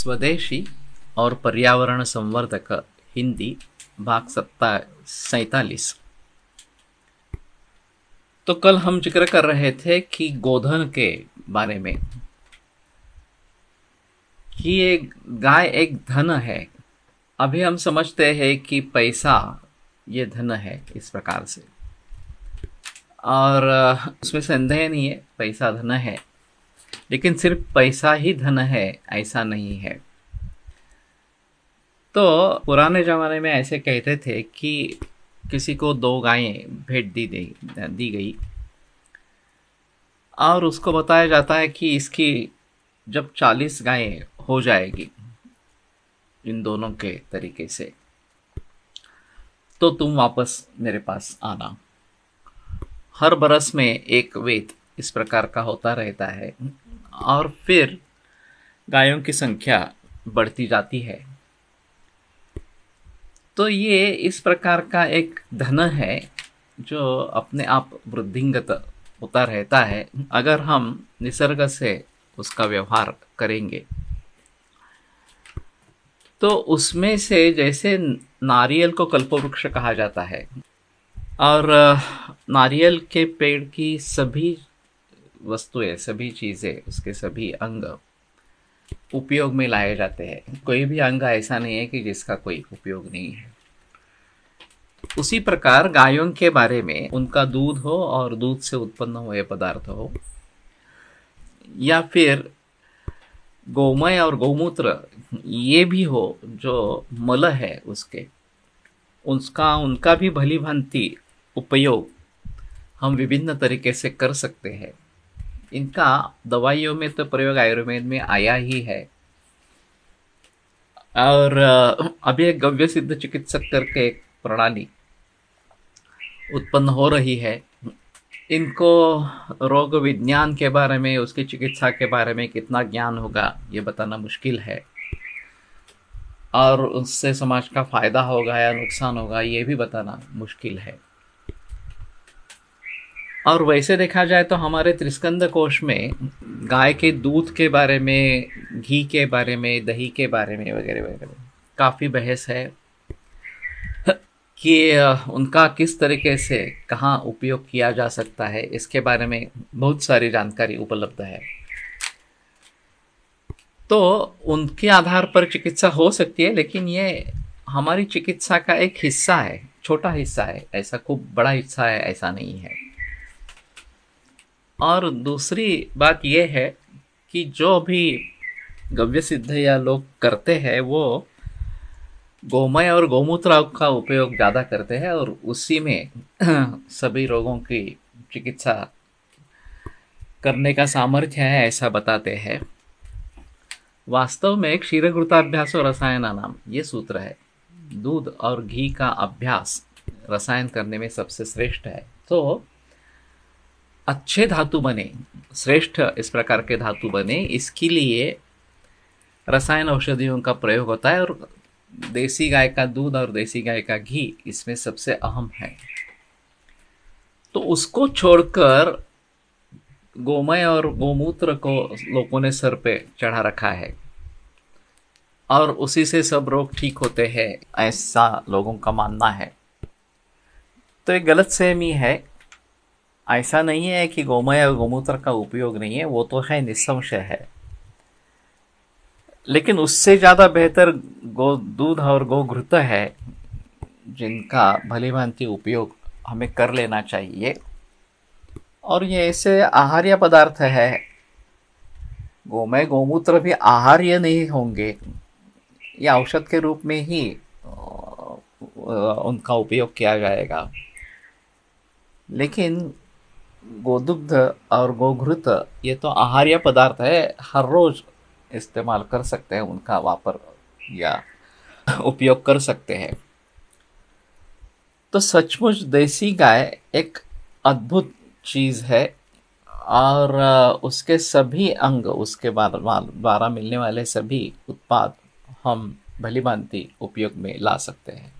स्वदेशी और पर्यावरण संवर्धक हिंदी भाग 47। तो कल हम जिक्र कर रहे थे कि गोधन के बारे में कि ये गाय एक धन है। अभी हम समझते हैं कि पैसा ये धन है इस प्रकार से, और उसमें संदेह नहीं है, पैसा धन है। लेकिन सिर्फ पैसा ही धन है ऐसा नहीं है। तो पुराने ज़माने में ऐसे कहते थे कि किसी को 2 गायें भेंट दी गई और उसको बताया जाता है कि इसकी जब 40 गायें हो जाएगी इन दोनों के तरीके से, तो तुम वापस मेरे पास आना। हर बरस में एक वेद इस प्रकार का होता रहता है और फिर गायों की संख्या बढ़ती जाती है। तो ये इस प्रकार का एक धन है जो अपने आप वृद्धिंगत होता रहता है अगर हम निसर्ग से उसका व्यवहार करेंगे। तो उसमें से जैसे नारियल को कल्पवृक्ष कहा जाता है और नारियल के पेड़ की सभी वस्तुएं, सभी चीज़ें, उसके सभी अंग उपयोग में लाए जाते हैं। कोई भी अंग ऐसा नहीं है कि जिसका कोई उपयोग नहीं है। उसी प्रकार गायों के बारे में, उनका दूध हो और दूध से उत्पन्न हुए पदार्थ हो, या फिर गोमय और गौमूत्र ये भी हो जो मल है उनका भी भली भांति उपयोग हम विभिन्न तरीके से कर सकते हैं। इनका दवाइयों में तो प्रयोग आयुर्वेद में आया ही है। और अभी एक गव्य सिद्ध चिकित्सक करके एक प्रणाली उत्पन्न हो रही है। इनको रोग विज्ञान के बारे में, उसकी चिकित्सा के बारे में कितना ज्ञान होगा ये बताना मुश्किल है, और उससे समाज का फायदा होगा या नुकसान होगा ये भी बताना मुश्किल है। और वैसे देखा जाए तो हमारे त्रिस्कंद कोश में गाय के दूध के बारे में, घी के बारे में, दही के बारे में वगैरह वगैरह काफ़ी बहस है कि उनका किस तरीके से कहाँ उपयोग किया जा सकता है। इसके बारे में बहुत सारी जानकारी उपलब्ध है। तो उनके आधार पर चिकित्सा हो सकती है, लेकिन ये हमारी चिकित्सा का एक हिस्सा है, छोटा हिस्सा है, ऐसा खूब बड़ा हिस्सा है ऐसा नहीं है। और दूसरी बात यह है कि जो भी गव्य सिद्ध या लोग करते हैं वो गोमय और गौमूत्र का उपयोग ज़्यादा करते हैं और उसी में सभी रोगों की चिकित्सा करने का सामर्थ्य है ऐसा बताते हैं। वास्तव में क्षीरघृताभ्यास और रसायनानाम ये सूत्र है। दूध और घी का अभ्यास रसायन करने में सबसे श्रेष्ठ है। तो अच्छे धातु बने, श्रेष्ठ इस प्रकार के धातु बने, इसके लिए रसायन औषधियों का प्रयोग होता है और देसी गाय का दूध और देसी गाय का घी इसमें सबसे अहम है। तो उसको छोड़कर गोमय और गोमूत्र को लोगों ने सर पे चढ़ा रखा है और उसी से सब रोग ठीक होते हैं ऐसा लोगों का मानना है। तो एक गलतफहमी है। ऐसा नहीं है कि गोमय और गोमूत्र का उपयोग नहीं है, वो तो है, निस्संशय है। लेकिन उससे ज़्यादा बेहतर गो दूध और गोघृत है जिनका भली भांति उपयोग हमें कर लेना चाहिए। और ये ऐसे आहार्य पदार्थ है। गोमय गोमूत्र भी आहार्य नहीं होंगे, ये औषध के रूप में ही उनका उपयोग किया जाएगा। लेकिन गोदुग्ध और गोघृत ये तो आहार्य पदार्थ है, हर रोज इस्तेमाल कर सकते हैं, उनका वापर या उपयोग कर सकते हैं। तो सचमुच देसी गाय एक अद्भुत चीज़ है और उसके सभी अंग, उसके द्वारा मिलने वाले सभी उत्पाद हम भली भांति उपयोग में ला सकते हैं।